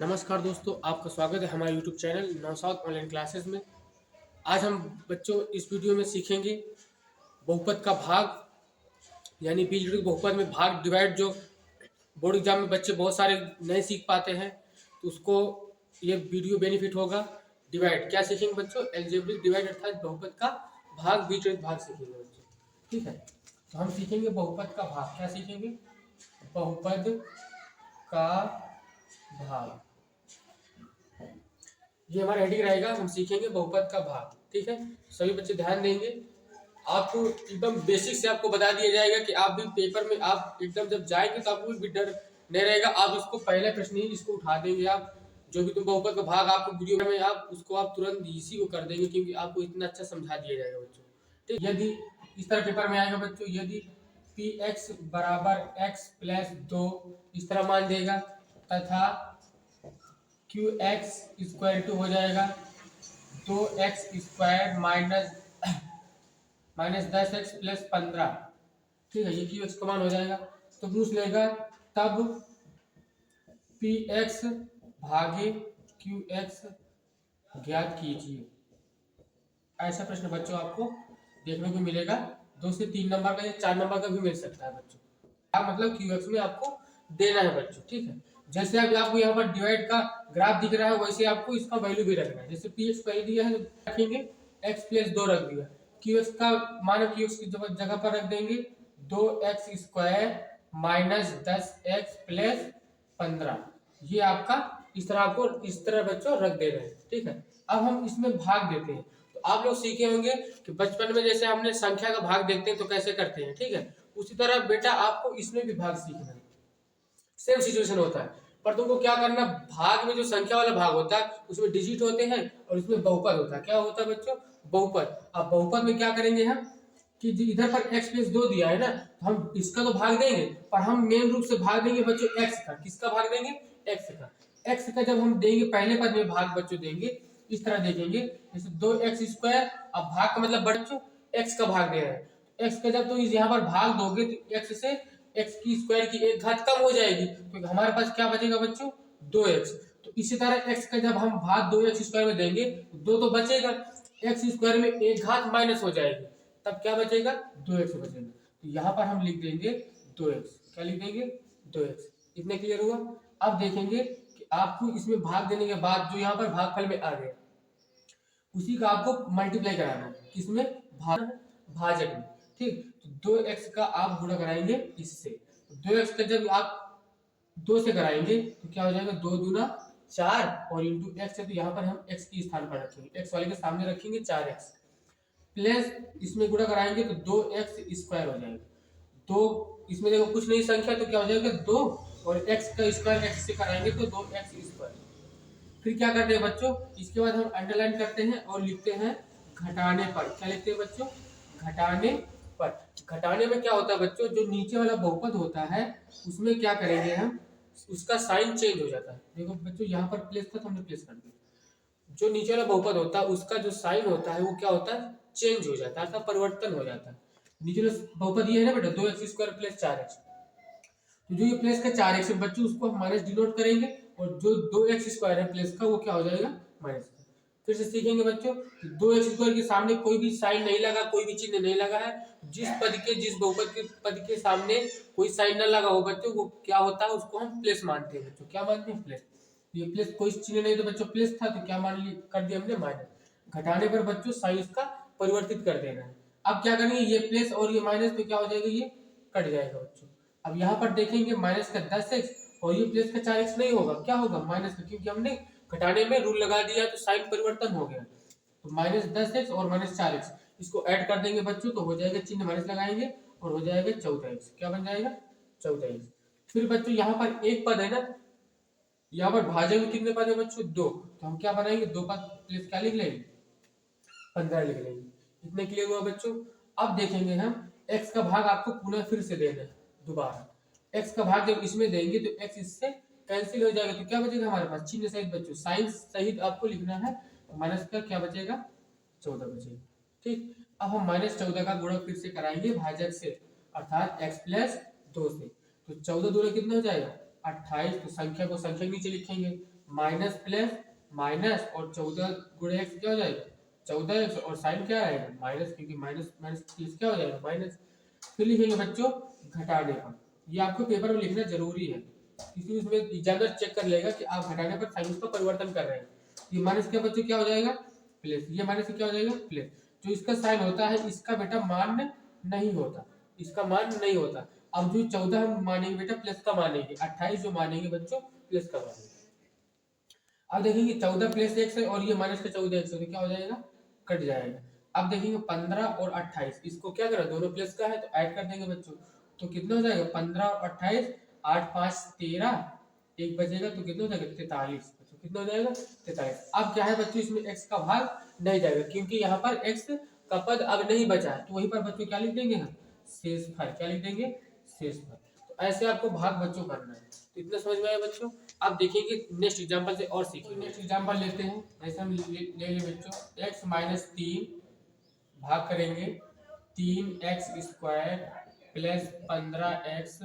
नमस्कार दोस्तों, आपका स्वागत है हमारे YouTube channel Naushad online classes में। आज हम बच्चों इस वीडियो में सीखेंगे बहुपद का भाग, यानी बीजगणित बहुपद में भाग डिवाइड, जो बोर्ड एग्जाम में बच्चे बहुत सारे नहीं सीख पाते हैं, तो उसको ये वीडियो बेनिफिट होगा। डिवाइड क्या सीखेंगे बच्चों? एल्जेब्रिक डिवाइड अर्थात बहुपद का भाग, बीजगणित भाग सीखेंगे बच्चों। ठीक है, तो हम सीखेंगे बहुपद का भाग। क्या सीखेंगे? बहुपद का भाग। ये हमारा हेडिंग रहेगा, हम सीखेंगे बहुपद का भाग। ठीक है, सभी बच्चे ध्यान देंगे। आपको एकदम बेसिक से आपको बता दिया जाएगा कि आप भी पेपर में आप एकदम जब जाएंगे तो आपको भी डर नहीं रहेगा। आप इसको पहले प्रश्न ही इसको उठा देंगे। आप जो भी तुम बहुपद का भाग आपको वीडियो में आप उसको आप तुरंत इसी को कर देंगे, क्योंकि आपको इतना अच्छा समझा दिया जाएगा बच्चों। ठीक, यदि इस तरह पेपर में आएगा बच्चों, यदि पी एक्स बराबर एक्स प्लस 2 इस तरह मान देगा, तथा क्यू एक्स स्क्वायर टू हो जाएगा 2x square minus 10x plus 15। ठीक है, ये क्यू एक्स का मान हो जाएगा। तो पूछ लेगा तब पी एक्स भागे क्यू एक्स ज्ञात कीजिए। ऐसा प्रश्न बच्चों आपको देखने को मिलेगा। 2 से 3 नंबर का या 4 नंबर का भी मिल सकता है बच्चों। क्या मतलब क्यू एक्स में आपको देना है बच्चों। ठीक है, जैसे अभी आपको यहाँ पर डिवाइड का ग्राफ दिख रहा है, वैसे आपको इसका वैल्यू भी रखना है। जैसे पी एक्स पहले दिया है तो रखेंगे एक्स प्लस 2 रख दिया, क्यू एक्स का मान क्यू एक्स की जगह पर रख देंगे 2x square minus 10x plus 15। ये आपका इस तरह आपको इस तरह बच्चों रख दे रहे हैं। ठीक है, अब हम इसमें भाग देते हैं। तो आप लोग सीखे होंगे कि बचपन में जैसे हमने संख्या का भाग देखते हैं तो कैसे करते हैं। ठीक है, उसी तरह बेटा आपको इसमें भी भाग सीखना है। सेम सिचुएशन होता है, पर तुमको क्या करना, भाग में जो संख्या वाला भाग होता है उसमें डिजिट होते हैं और उसमें बहुपद होता है। क्या होता है बच्चों? बहुपद। अब बहुपद में क्या करेंगे हम कि इधर पर x प्लस 2 दिया है ना, तो हम इसका तो भाग देंगे, पर हम मेन रूप से भाग देंगे बच्चों x का। किसका भाग देंगे? x का। x का जब हम देंगे पहले पद में भाग बच्चों देंगे, इस तरह देखेंगे जैसे 2x स्क्वायर। अब भाग का मतलब बच्चों x का भाग दे रहे हैं, x का जब तो यहाँ पर भाग दोगे तो x से x की स्क्वायर की एक घात कम हो जाएगी, तो हमारे पास क्या बचेगा बच्चों? 2x। तो इसी तरह x का जब हम भाग 2x स्क्वायर में देंगे तो 2 तो बचेगा, x स्क्वायर में एक घात माइनस हो जाएगी, तब क्या बचेगा? 2x बचेगा। तो यहाँ पर हम लिख देंगे 2x। क्या लिख देंगे? 2x। इतने क्लियर हुआ? अब देखेंगे कि आपको इसमें भाग देने के बाद जो यहाँ पर भागफल में आ गया, उसी का आपको मल्टीप्लाई कराना है। किसमें? भाजक में। ठीक, तो 2x का आप गुणा कराएंगे इससे। तो 2x का जब आप 2 से कराएंगे तो क्या हो जाएगा? 2 दूना 4 और इंटू x है, तो यहाँ पर हम x की स्थान पर रखेंगे, x वाले के सामने रखेंगे 4x प्लस इसमें गुणा कराएंगे तो 2x स्क्वायर हो जाएगा। 2 इसमें देखो कुछ नहीं संख्या, तो क्या हो जाएगा? 2 और x का स्क्वायर x से कराएंगे तो 2x स्क्वायर। फिर क्या करते हैं बच्चों? इसके बाद हम अंडरलाइन करते हैं और लिखते हैं घटाने पर। क्या लिखते हैं बच्चों? घटाने पर। घटाने में क्या होता है बच्चों? जो नीचे वाला बहुपद होता है उसमें क्या करेंगे हम, उसका साइन चेंज हो जाता है। देखो बच्चों, यहाँ पर प्लस था तो हमने प्लस कर दिया। जो नीचे वाला बहुपद होता है उसका जो साइन होता है वो क्या होता है? चेंज हो जाता है, अर्थात परिवर्तन हो जाता है। नीचे वाला बहुपद ये है ना बेटा, 2x स्क्वायर प्लस 4x। तो जो ये प्लस का 4x है बच्चों, उसको हम माइनस डिनोट करेंगे, और जो 2x स्क्वायर है प्लस का वो क्या हो जाएगा? माइनस का। फिर से सीखेंगे बच्चों, 2x स्क्वायर के सामने कोई भी साइन नहीं लगा, कोई भी चिन्ह नहीं लगा है। जिस बहुपद के पद के सामने कोई साइन न लगा हो बच्चों, वो क्या होता है? उसको हम प्लस मानते हैं बच्चों। क्या मानते हैं? प्लस। ये प्लस कोई चिन्ह नहीं तो बच्चों प्लस था, तो क्या मान लिया? कर दिया हमने माइनस। घटाने पर बच्चों साइन इसका परिवर्तित कर देना है। अब क्या करेंगे, ये प्लस और ये माइनस तो क्या हो जाएगा? ये कट जाएगा बच्चों। अब यहाँ पर देखेंगे माइनस का 10x और ये प्लस का 4x नहीं होगा, क्या होगा? माइनस का, क्योंकि हमने घटाने में रूल लगा दिया तो साइन परिवर्तन हो गया। तो माइनस 10x और माइनस 4x इसको ऐड कर देंगे बच्चों, तो हो जाएगा, चिन्ह माइनस लगाएंगे और हो जाएगा 14x। क्या बन जाएगा? 14x। फिर बच्चों यहाँ पर एक पद है ना, यहाँ पर भाजक में कितने पद है बच्चों? 2। तो हम क्या बनाएंगे? 2 पद प्लस क्या लिख लेंगे? 15 लिख लेंगे। इतने क्लियर हुआ बच्चों? अब देखेंगे हम x का भाग आपको पुनः फिर से देना है दोबारा। x का भाग जब इसमें देंगे तो x इससे कैंसिल हो जाएगा, तो क्या बचेगा हमारे पास? चिन्ह सहित बच्चों, साइन सहित आपको लिखना है। माइनस का क्या बचेगा? 14 बचेगा। ठीक, अब हम माइनस 14 का गुणा फिर से कराएंगे भाजक से, अर्थात x प्लस 2 से। तो 14 दूना कितना हो जाएगा? 28। तो संख्या को संख्या के नीचे लिखेंगे, माइनस प्लस माइनस और 14 गुणे एक्स क्या हो जाएगा 14x और साइन क्या आएगा माइनस, क्योंकि माइनस माइनस प्लस क्या हो जाएगा माइनस। फिर लिखेंगे बच्चों घटाने पर, ये आपको पेपर में लिखना जरूरी है क्योंकि उसमें एग्जामिनर चेक कर लेगा कि आप घटाने पर साइन का परिवर्तन कर रहे हैं। ये माइनस क्या बच्चों क्या हो जाएगा प्लस, ये माइनस क्या हो जाएगा प्लस। जो इसका साइन होता है इसका बेटा मान नहीं होता, इसका मान नहीं होता। अब जो 14 हम मानेंगे बेटा प्लस का मानेंगे, 28 जो मानेंगे बच्चों प्लस का मानेंगे। अब देखेंगे 14 प्लस एक्स है और ये माइनस का 14 एक्स है तो क्या हो जाएगा कट जाएगा। अब देखेंगे 15 और 28 इसको क्या करें दोनों प्लस का है तो ऐड कर देंगे बच्चों, तो कितना हो जाएगा 15 और 28, 8 5 13, एक बचेगा तो कितना हो जाएगा 43, तो कितना हो जाएगा 43। अब क्या है बच्चों इसमें x का भाग नहीं जाएगा क्योंकि यहाँ पर x का पद अब नहीं बचा है, तो वहीं पर बच्चों क्या लिख देंगे हम शेषफल, क्या लिख देंगे शेषफल। तो ऐसे आपको भाग बच्चों करना है, तो इतना समझ में आया बच्चों। आप देखेंगे नेक्स्ट एग्जांपल से और सीखेंगे। नेक्स्ट एग्जांपल लेते हैं, ऐसे हम ले ले बच्चों x माइनस 3 भाग करेंगे 3x² प्लस 15x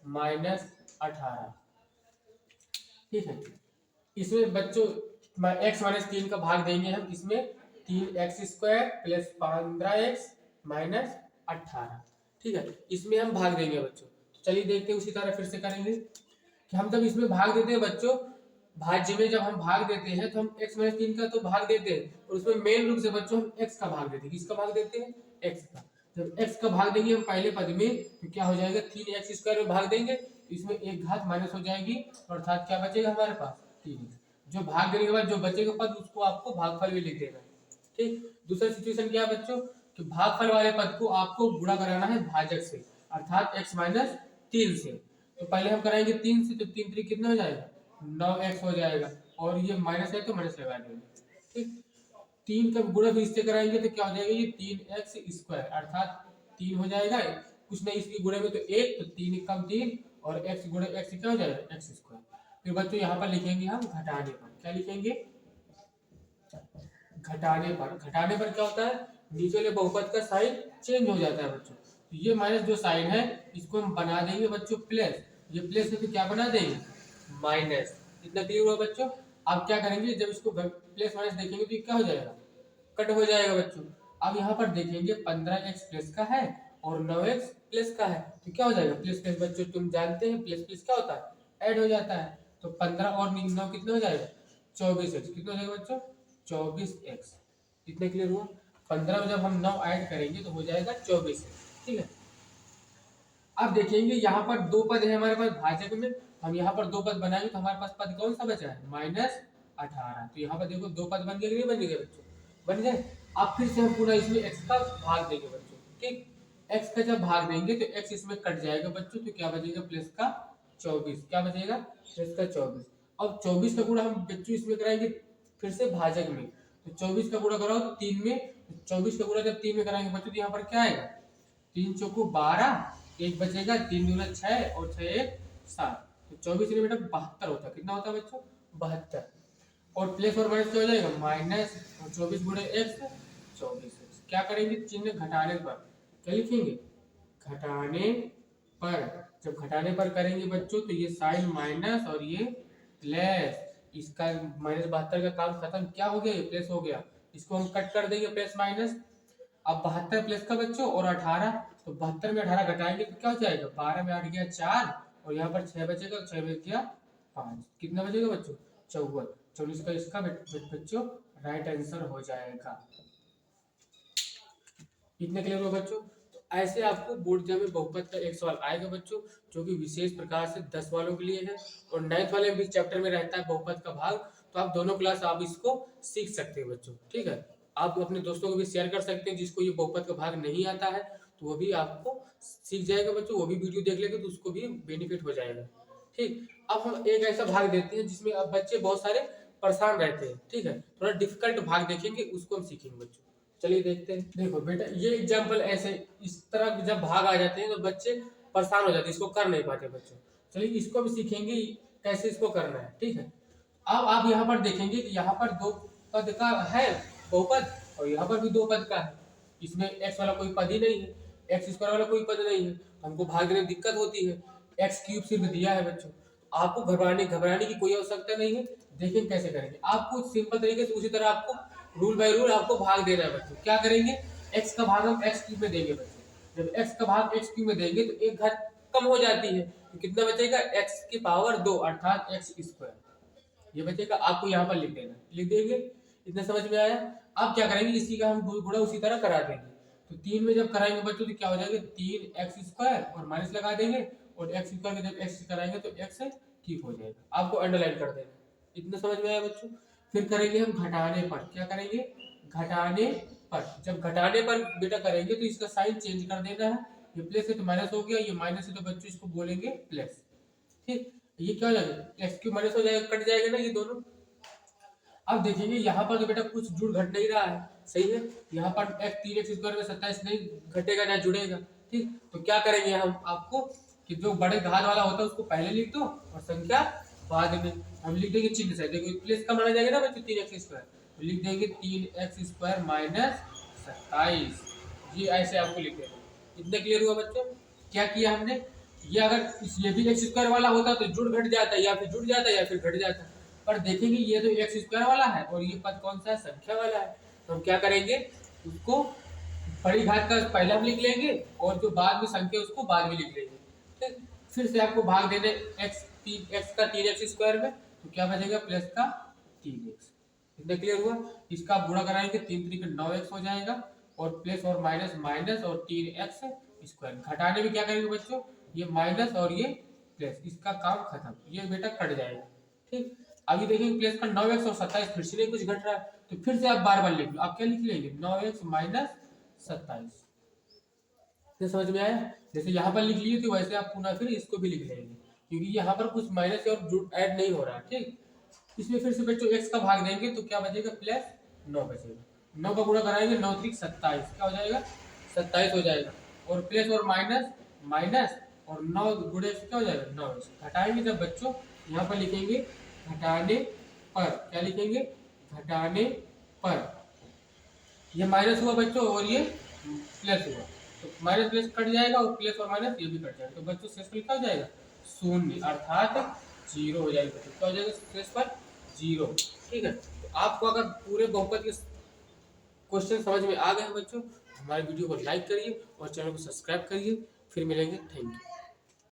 माइनस 18, ठीक है। इसमें बच्चों x माइनस 3 का भाग देंगे हम, इसमें 3x² प्लस 15x माइनस 18, ठीक है। इसमें हम भाग देंगे बच्चों, तो चलिए देखते हैं उसी तरह फिर से करेंगे कि हम जब इसमें भाग देते हैं बच्चों, भाज्य में जब हम भाग देते हैं तो हम x माइनस 3 का तो भाग देते हैं और उसमें मेन रूप से बच्चों हम x का भाग देते हैं। किसका भाग देते हैं x का। जब x का भाग देंगे हम पहले पद में तो क्या हो जाएगा 3x² में भाग देंगे, इसमें एक घात माइनस हो जाएगी अर्थात क्या बचेगा हमारे पास 3x। जो भाग देने के बाद जो बचेगा पद उसको आपको भागफल भी लिख देना, ठीक। दूसरा सिचुएशन क्या है बच्चों कि भागफल वाले पद को आपको गुणा कराना है भाजक से अर्थात x माइनस 3 से। तो पहले हम कराएंगे 3 से, तो 3 3 कितना हो जाएगा 9x हो जाएगा और ये माइनस है तो माइनस लगा देंगे, ठीक। 3 का गुणा भी इससे कराएंगे तो क्या हो जाएगा ये 3x² अर्थात 3 हो जाएगा, कुछ नहीं इसके गुणे में तो 1, तो 3 कम 3 और x गुणे x क्या हो जाएगा x²। फिर बच्चों यहाँ पर लिखेंगे हम घटाने पर, क्या लिखेंगे घटाने पर। घटाने पर क्या होता है नीचे वाले बहुपद का साइन चेंज हो जाता है बच्चों, तो ये माइनस जो साइन है इसको हम बना देंगे बच्चों प्लस, ये प्लस है तो क्या बना देंगे माइनस। इतना क्लियर हुआ बच्चों। अब क्या करेंगे जब इसको प्लस माइनस देखेंगे तो ये क्या हो जाएगा कट हो जाएगा बच्चों। अब यहाँ पर देखेंगे 15x प्लस का है और 9x प्लस का है तो क्या हो जाएगा प्लस प्लस बच्चों तुम जानते हैं प्लस प्लस क्या होता है ऐड हो जाता है, तो 15 और 9 कितना हो जाएगा 24x, कितना हो जाएगा बच्चों 24x। इतने क्लियर हुआ। 15 में जब हम 9 ऐड करेंगे तो हो जाएगा 24x, ठीक है। अब देखेंगे यहाँ पर दो पद है हमारे पास भाजक में, हम यहाँ पर दो पद बनाएंगे तो हमारे पास पद कौन सा बचा है -18। तो यहाँ पर देखो दो पद बन गए नहीं बन गए बच्चों बन गए। अब फिर से हम पूरा इसमें x का भाग देंगे बच्चों, ठीक। x का जब भाग देंगे तो x इसमें कट जाएगा बच्चों, तो क्या बचेगा प्लस का 24, क्या बचेगा प्लस का 24। अब 24 का गुणा हम बच्चों इसमें कराएंगे फिर से भाजक में, तो 24 का गुणा कराओ 3 में, 24 का गुणा जब 3 में कराएंगे बच्चों तो यहाँ पर क्या आएगा 3 चौको 12, एक बचेगा 3 दूना 6 और 6 1 7, तो 24 में बेटा 72 होता है। कितना होता है बच्चों 72। और प्लस और माइनस क्या हो जाएगा माइनस 24 गुणे x 24x। क्या करेंगे चिन्ह घटाने पर क्या लिखेंगे घटाने पर। जब घटाने पर करेंगे बच्चों तो ये साइन माइनस और ये प्लस, इसका -72 का काम खत्म, क्या हो गया ये प्लस हो गया, इसको हम कट कर देंगे प्लस माइनस। अब 72 प्लस का बच्चों और 18, तो 72 में 18 घटाएंगे तो क्या हो जाएगा 12 में 8 गया 4 और यहाँ पर 6 बचेगा, 6 में गया 5, कितना बचेगा बच्चों 54। 24 का इसका बच्चों राइट आंसर हो जाएगा। इतने क्लियर हो बच्चों। तो ऐसे आपको बोर्ड एग्जाम में बहुपद का एक सवाल आएगा बच्चों जो कि विशेष प्रकार से 10 वालों के लिए है और 9th वाले भी चैप्टर में रहता है बहुपद का भाग, तो आप दोनों क्लास आप इसको सीख सकते हैं बच्चों, ठीक है। आप अपने दोस्तों को भी शेयर कर सकते हैं जिसको ये बहुपद का भाग नहीं आता है, तो वो भी आपको सीख जाएगा बच्चों, वो भी वीडियो देख लेगा तो उसको भी बेनिफिट हो जाएगा, ठीक। अब हम एक ऐसा भाग देते हैं जिसमें अब बच्चे बहुत सारे परेशान रहते हैं, ठीक है। थोड़ा डिफिकल्ट भाग देखेंगे उसको हम सीखेंगे बच्चों। चलिए देखते हैं। देखो बेटा ये एग्जाम्पल ऐसे इस तरह जब भाग आ जाते हैं तो बच्चे परेशान हो जाते हैं, इसको कर नहीं पाते बच्चों। चलिए इसको भी सीखेंगे कैसे इसको करना है, ठीक है। अब आप यहाँ पर देखेंगे कि यहाँ पर दो पद का है बहुपद और यहाँ पर भी दो पद का है, इसमें x वाला कोई पद ही नहीं है, x² वाला कोई पद नहीं है, हमको भाग देने में दिक्कत होती है। x³ सिर्फ दिया है बच्चों, आपको घबराने की कोई आवश्यकता नहीं है, देखिए कैसे करेंगे। आपको सिंपल तरीके से उसी तरह आपको रूल बाय रूल आपको भाग देना है बच्चों। क्या करेंगे, x का भाग हम x क्यूब में देंगे बच्चों। जब x का भाग x क्यूब में देंगे तो एक घात कम हो जाती है, तो कितना बचेगा, x की पावर 2 अर्थात x स्क्वायर। ये बचेगा, आपको यहाँ पर लिख देना, लिख देंगे। इतना समझ में आया। अब क्या करेंगे, इसी का हम गुणा उसी तरह करा देंगे। तो 3 में जब कराएंगे बच्चों तो क्या हो जाएगा, 3x स्क्वायर और माइनस लगा देंगे, और x स्क्वायर का जब x कराएंगे तो x ठीक हो जाएगा। आपको अंडरलाइन कर देना। इतना समझ में आया बच्चों। फिर करेंगे हम घटाने पर। क्या करेंगे, घटाने पर। जब घटाने पर बेटा करेंगे तो इसका साइन चेंज कर देना है। ये प्लस है तो माइनस हो गया, ये माइनस है तो बच्चों इसको बोलेंगे प्लस। ठीक, ये क्या हो जाएगा, एक्स क्यूब माइनस हो जाएगा, कट जाएगा ना ये दोनों। अब देखेंगे यहाँ पर तो बेटा कुछ जुड़ घट नहीं रहा है, सही है। यहाँ पर तीन एक्स स्क्वायर में 27 नहीं घटेगा ना जुड़ेगा। ठीक, तो क्या करेंगे हम आपको कि जो बड़े घात वाला होता है उसको पहले लिख दो और संख्या बाद में। हम लिख देंगे चिन्ह से, देखो प्लस का माना जाएगा ना बच्चों 3x स्क्वायर, तो लिख देंगे 3x स्क्वायर माइनस 27। ये ऐसे आपको लिख देना। इतना क्लियर हुआ बच्चों। क्या किया हमने, ये अगर ये भी एक्स स्क्वायर वाला होता तो जुड़ घट जाता, या फिर जुड़ जाता या फिर घट जाता। पर देखेंगे ये तो एक्स स्क्वायर वाला है और ये पद कौन सा है, संख्या वाला है। तो हम क्या करेंगे, उसको बड़ी घात का पहले हम लिख लेंगे और जो बाद में संख्या उसको बाद में लिख लेंगे। ठीक, फिर से आपको भाग देने एक्स का 3x स्क्वायर में, तो क्या बचेगा, प्लस का 3x। इतना क्लियर हुआ। इसका आप गुणा कराएंगे 3 3 का 9x हो जाएगा, और प्लस और माइनस माइनस और 3x स्क्वायर। घटाने में क्या करेंगे बच्चों, ये माइनस और ये प्लस, इसका काम खत्म, ये बेटा कट जाएगा। ठीक, अभी देखेंगे प्लस का 9x और 27 फिर से नहीं कुछ घट रहा है, तो फिर से आप बार बार लिख लो। आप क्या लिख लेंगे, 9x माइनस 27। समझ में आया। जैसे यहाँ पर लिख लिए थे वैसे आप पुनः फिर इसको भी लिख लेंगे, क्योंकि यहाँ पर कुछ माइनस और ऐड नहीं हो रहा है। ठीक, इसमें फिर से बच्चों x का भाग देंगे तो क्या बचेगा, प्लस 9 बचेगा। 9 का गुणा कराएंगे 9 3 27, क्या हो जाएगा, 27 हो जाएगा। और प्लस और माइनस माइनस और 9 गुणे से क्या हो जाएगा, 9। घटाएंगे जब बच्चों, यहाँ पर लिखेंगे घटाने पर। क्या लिखेंगे, घटाने पर। ये माइनस हुआ बच्चों और ये प्लस हुआ, तो माइनस प्लस कट जाएगा और प्लस और माइनस ये भी कट जाएगा। तो बच्चों शेषफल क्या हो जाएगा, 0 अर्थात 0 हो जाएगा। बच्चों क्या हो जाएगा, शेषफल 0। ठीक है, तो आपको अगर पूरे बहुपद के क्वेश्चन समझ में आ गए हैं बच्चों, हमारे वीडियो को लाइक करिए और चैनल को सब्सक्राइब करिए। फिर मिलेंगे, थैंक यू।